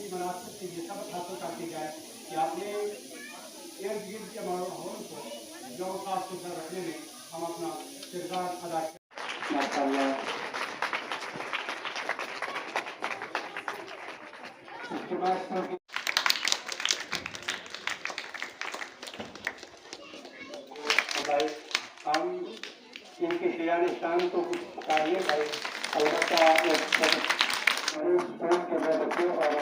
इसी मुनासिब से ये सबक हासिल करती जाए कि आपने इर्द गिर्द के माहौल को जो खास सुधर रखने में हम अपना किरदार अदा करें। माशाअल्लाह। इसके बाद हम इनके शियानिस्तान को कुछ बताइए भाई। अलबत्ता आपने के बच्चों और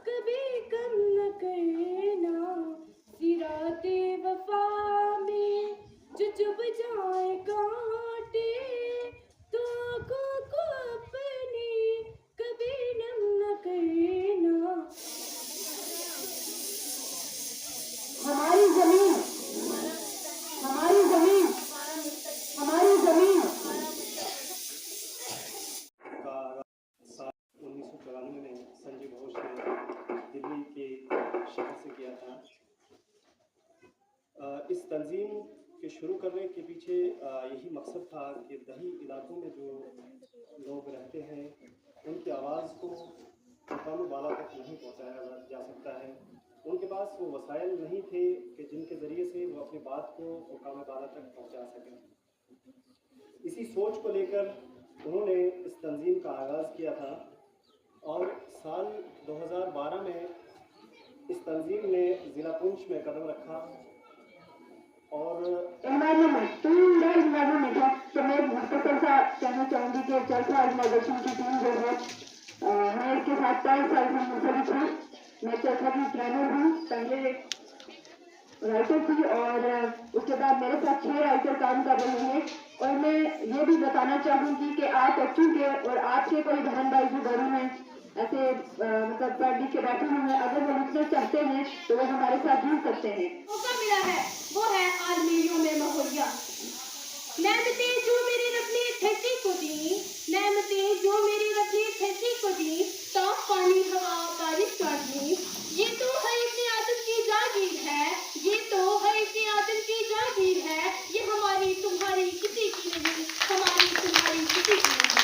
कभी कम न करना सिराते वफा में जो चुभ जाए कांटे तो आँखों को अपनी कभी नम न करना। हमारी जमीन हमारी जमीन हमारी जमीन का 1994 में संजय घोष ने दिल्ली के शहर से किया था। इस तंजीम के शुरू करने के पीछे यही मकसद था कि दही इलाकों में जो लोग रहते हैं उनकी आवाज़ को मकाम बाला तक नहीं पहुंचाया जा सकता है। उनके पास वो वसाइल नहीं थे कि जिनके ज़रिए से वो अपनी बात को मकाम बाला तक पहुंचा सकें। इसी सोच को लेकर उन्होंने इस तंजीम का आगाज़ किया था और साल 2012 में इस तंजीम ने ज़िला पुंछ में कदम रखा और एनवायरमेंट है। तो मैं मुख्तसर सा कहना चाहूँगी कि चरखा ऑर्गेनाइजेशन की टीम जो है मैं इसके साथ 5 साल से मुंसलिक हूँ। मैं चरखा की ट्रेनर हूँ, पहले राइटर थी और उसके बाद मेरे साथ 6 राइटर काम कर रहे हैं। और मैं ये भी बताना चाहूँगी कि आप बच्चों के और आपके कोई बहन भाई जो घरों में ऐसे मतलब पढ़ लिख के बैठे हुए हैं, अगर वो लिखना चाहते हैं तो वो हमारे साथ जुड़ सकते हैं। मौका मिला है वो है आलमियों में महोलिया। नेमतें जो मेरी रबनी धरती को दी, नेमतें जो मेरी रबनी धरती को दी, साफ पानी हवा बारिश पानी, ये तो है इतनी आदत की जागीर है, ये तो है इतनी आदत की जागीर है, ये हमारी तुम्हारी किसी की नहीं, हमारी तुम्हारी किसी की नहीं।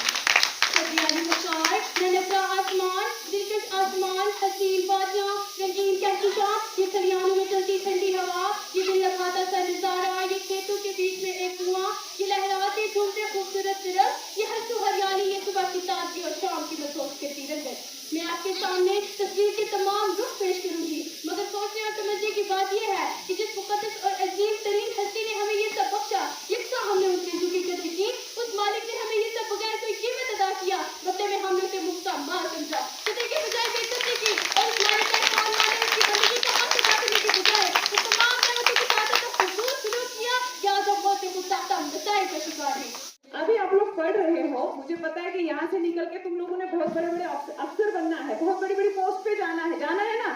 आसमान, दिलकश आसमान, हसीन वादियाँ, रंगीन कहकशां, ये खलियानों में चलती ठंडी हवा, ये दिल लभाता सा नजारा, ये खेतों के बीच में एक कुआं, ये लहराते झूमते खूबसूरत तिरक, ये हंसू हरियाली, ये सुबह की ताजगी और शाम की बसोस के तीरंगत। मैं आपके सामने तस्वीर के तमाम रुख पेश करूंगी, मगर सोचने और समझने की बात यह है कि जिस मुकद्दस और अजीम तरीन हस्ती ने हमें ये सब बख्शा, यकसा हमने उससे जुगी कदर की, उस मालिक ने हमें ये सब बगैर कोई कीमत अदा किया, बदले में हमने उसे मुफ्ता मार समझा, कदर के बजाय बेइज्जती की और उस मालिक का एहसान माने उसकी बंदगी को हक अदा करने के बजाय उस तमाम नेमतों के साथ उसका फजूल सलूक किया, या जब बहुत गुस्ताख्ता नताइज का शिकार है। अभी आप लोग पढ़ रहे हो, मुझे पता है कि यहाँ से निकल के तुम लोगों ने बहुत बड़े बड़े अफसर बनना है, बहुत बड़ी बड़ी पोस्ट पे जाना है ना।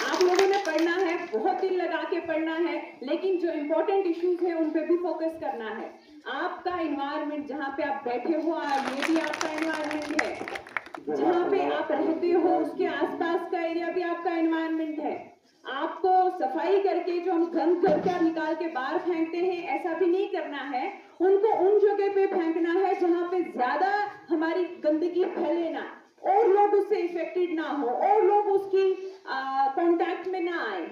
आप लोगों ने पढ़ना है, बहुत दिल लगा के पढ़ना है, लेकिन जो इम्पोर्टेंट इश्यूज है उन पे भी फोकस करना है। आपका इन्वायरमेंट जहाँ पे आप बैठे हो, ये भी आपका इन्वायरमेंट है। जहाँ पे आप रहते हो उसके आसपास का एरिया भी आपका इन्वायरमेंट है। आपको सफाई करके जो हम गंद घर निकाल के बाहर फेंकते हैं, ऐसा भी नहीं करना है। उनको उन जगह पे फेंकना है जहाँ पे ज्यादा हमारी गंदगी फैले ना, और लोग उससे इफेक्टेड ना हो, और लोग उसकी कांटेक्ट में ना आए।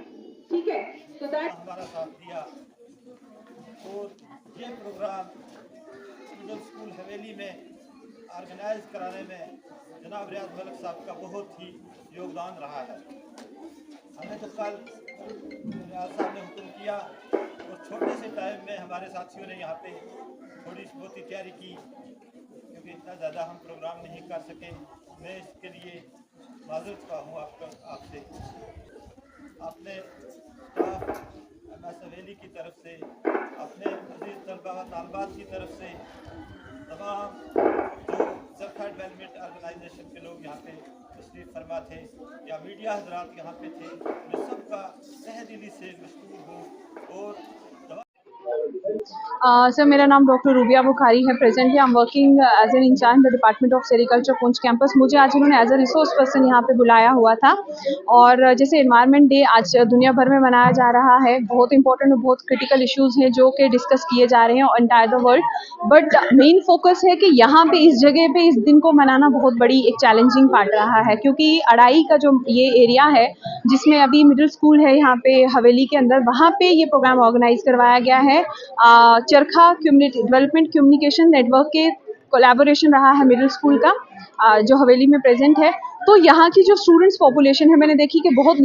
ठीक है, तो दैट हमारा साथ दिया। और ये प्रोग्राम मिडिल स्कूल हवेली में ऑर्गेनाइज कराने में जनाब रियाज मलिक साहब का बहुत ही योगदान रहा है। हमें तो कल रियाज साहब ने हुक्म किया और छोटे से टाइम में हमारे साथियों ने यहाँ पे थोड़ी बहुत ही तैयारी की, क्योंकि इतना ज़्यादा हम प्रोग्राम नहीं कर सके। मैं इसके लिए माजूद का हूँ आपसे। आपने MS हवेली की तरफ से, अपने अजीज तलबा व तालबात की तरफ से, तमाम जो चरखा डेवलपमेंट ऑर्गेनाइजेशन के लोग यहाँ पे तशरीफ़ फरमा थे या मीडिया हजरात यहाँ पे थे, मैं सबका तहे दिली से मशकूर हूँ। और सर मेरा नाम डॉक्टर रूबिया बुखारी है। Presently I am working as an incharge the department of sericulture Poonch campus. मुझे आज उन्होंने एज अ रिसोर्स पर्सन यहाँ पे बुलाया हुआ था और जैसे एनवायरनमेंट डे आज दुनिया भर में मनाया जा रहा है, बहुत इंपॉर्टेंट और बहुत क्रिटिकल इश्यूज हैं जो कि डिस्कस किए जा रहे हैं entire the world. But main focus है कि यहाँ पे इस जगह पे इस दिन को मनाना बहुत बड़ी एक चैलेंजिंग पार्ट रहा है, क्योंकि अड़ाई का जो ये एरिया है जिसमें अभी मिडिल स्कूल है यहाँ पे हवेली के अंदर, वहाँ पे ये प्रोग्राम ऑर्गेनाइज करवाया गया है। चरखा कम्युनिटी डेवलपमेंट कम्युनिकेशन नेटवर्क के कोलैबोरेशन रहा है मिडिल स्कूल का, जो हवेली में प्रेजेंट है। तो यहाँ की जो स्टूडेंट्स पॉपुलेशन है, मैंने देखी कि बहुत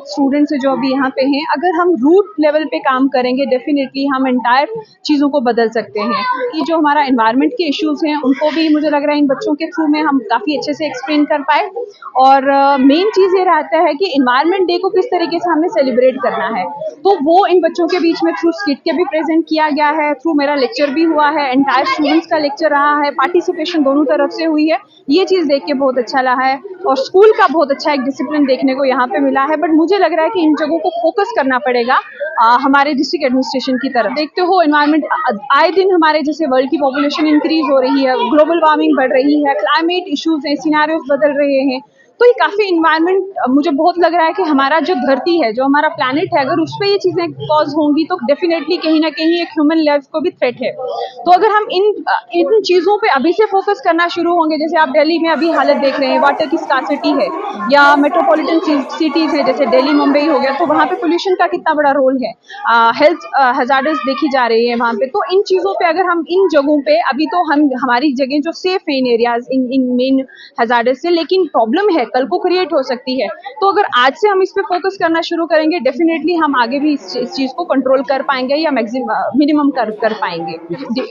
स्टूडेंट्स है जो अभी यहाँ पे हैं। अगर हम रूट लेवल पे काम करेंगे डेफिनेटली हम एंटायर चीज़ों को बदल सकते हैं। कि जो हमारा एनवायरनमेंट के इश्यूज हैं उनको भी मुझे लग रहा है इन बच्चों के थ्रू में हम काफ़ी अच्छे से एक्सप्लेन कर पाए। और मेन चीज़ ये रहता है कि एनवायरनमेंट डे को किस तरीके से हमने सेलिब्रेट करना है, तो वो इन बच्चों के बीच में थ्रू स्किट के भी प्रेजेंट किया गया है, थ्रू मेरा लेक्चर भी हुआ है, एंटायर स्टूडेंट्स का लेक्चर रहा है, पार्टिसिपेशन दोनों तरफ से हुई है। ये चीज़ देख के बहुत अच्छा लगा है और स्कूल का बहुत अच्छा एक डिसिप्लिन देखने को यहाँ पे मिला है। बट मुझे लग रहा है कि इन जगहों को फोकस करना पड़ेगा हमारे डिस्ट्रिक्ट एडमिनिस्ट्रेशन की तरफ। देखते हो एनवायरनमेंट आए दिन हमारे जैसे वर्ल्ड की पॉपुलेशन इंक्रीज हो रही है, ग्लोबल वार्मिंग बढ़ रही है, क्लाइमेट इश्यूज हैं, सिनेरियोज बदल रहे हैं। तो ये काफ़ी इन्वायरमेंट मुझे बहुत लग रहा है कि हमारा जो धरती है, जो हमारा प्लैनेट है, अगर उस पर ये चीज़ें कॉज होंगी तो डेफिनेटली कहीं ना कहीं एक ह्यूमन लाइफ को भी थ्रेट है। तो अगर हम इन चीज़ों पे अभी से फोकस करना शुरू होंगे, जैसे आप दिल्ली में अभी हालत देख रहे हैं, वाटर की स्कार्सिटी है, या मेट्रोपॉलिटन सिटीज़ है जैसे दिल्ली मुंबई हो गया, तो वहाँ पे पोल्यूशन का कितना बड़ा रोल है, हेल्थ हजार्ड्स देखी जा रही है वहाँ पे। तो इन चीज़ों पे अगर हम इन जगहों पे अभी तो हमारी जगह जो सेफ है इन एरियाज इन मेन हजार्ड्स से, लेकिन प्रॉब्लम है कल को क्रिएट हो सकती है। तो अगर आज से हम इस पे फोकस करना शुरू करेंगे डेफिनेटली हम आगे भी इस चीज़ को कंट्रोल कर पाएंगे या मिनिमम कर पाएंगे।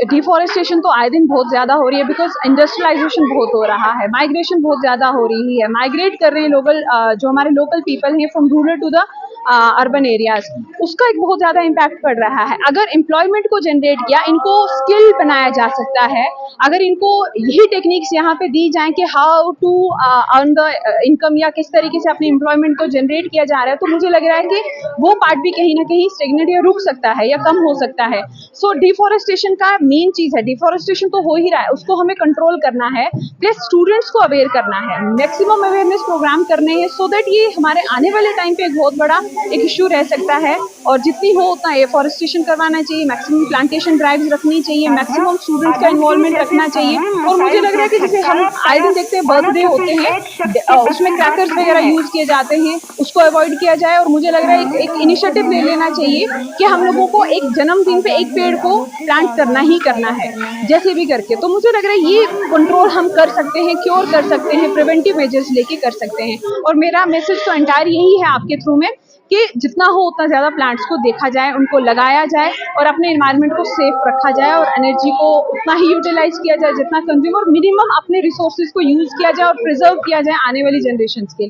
डिफॉरेस्टेशन तो आए दिन बहुत ज़्यादा हो रही है, बिकॉज इंडस्ट्रियलाइजेशन बहुत हो रहा है, माइग्रेशन बहुत ज़्यादा हो रही है, माइग्रेट कर रहे हैं जो हमारे लोकल पीपल हैं from rural to the urban areas, उसका एक बहुत ज़्यादा इम्पैक्ट पड़ रहा है। अगर एम्प्लॉयमेंट को जनरेट किया, इनको स्किल बनाया जा सकता है, अगर इनको यही टेक्निक्स यहाँ पे दी जाएं कि how to earn the income या किस तरीके से अपने एम्प्लॉयमेंट को जनरेट किया जा रहा है, तो मुझे लग रहा है कि वो पार्ट भी कहीं ना कहीं स्टेगनेट या रुक सकता है या कम हो सकता है। सो डिफॉरेस्टेशन का मेन चीज़ है, डिफॉरेस्टेशन तो हो ही रहा है, उसको हमें कंट्रोल करना है, प्लस स्टूडेंट्स को अवेयर करना है, मैक्सिमम अवेयरनेस प्रोग्राम करने हैं, सो दैट ये हमारे आने वाले टाइम पे एक बहुत बड़ा एक इशू रह सकता है। और जितनी हो उतना एफॉरेस्टेशन करवाना चाहिए, मैक्सिमम प्लांटेशन ड्राइव्स रखनी चाहिए, मैक्सिमम स्टूडेंट्स का इन्वॉल्वमेंट रखना चाहिए। और मुझे लग रहा है कि जैसे हम आए दिन देखते हैं बर्थडे होते हैं, उसमें क्रैकर्स वगैरह यूज किए जाते हैं, उसको अवॉइड किया जाए। और मुझे लग रहा है एक इनिशिएटिव ले लेना चाहिए कि हम लोगों को एक जन्मदिन पे एक पेड़ को प्लांट करना ही करना है, जैसे भी करके। तो मुझे लग रहा है ये कंट्रोल हम कर सकते हैं, क्योर कर सकते हैं, प्रिवेंटिव मेजर्स लेके कर सकते हैं। और मेरा मैसेज तो एंटायर यही है आपके थ्रू में कि जितना हो उतना ज़्यादा प्लांट्स को देखा जाए, उनको लगाया जाए और अपने एनवायरनमेंट को सेफ रखा जाए, और एनर्जी को उतना ही यूटिलाइज किया जाए जितना कंज्यूम, और मिनिमम अपने रिसोर्सेज को यूज़ किया जाए और प्रिजर्व किया जाए आने वाली जनरेशंस के लिए।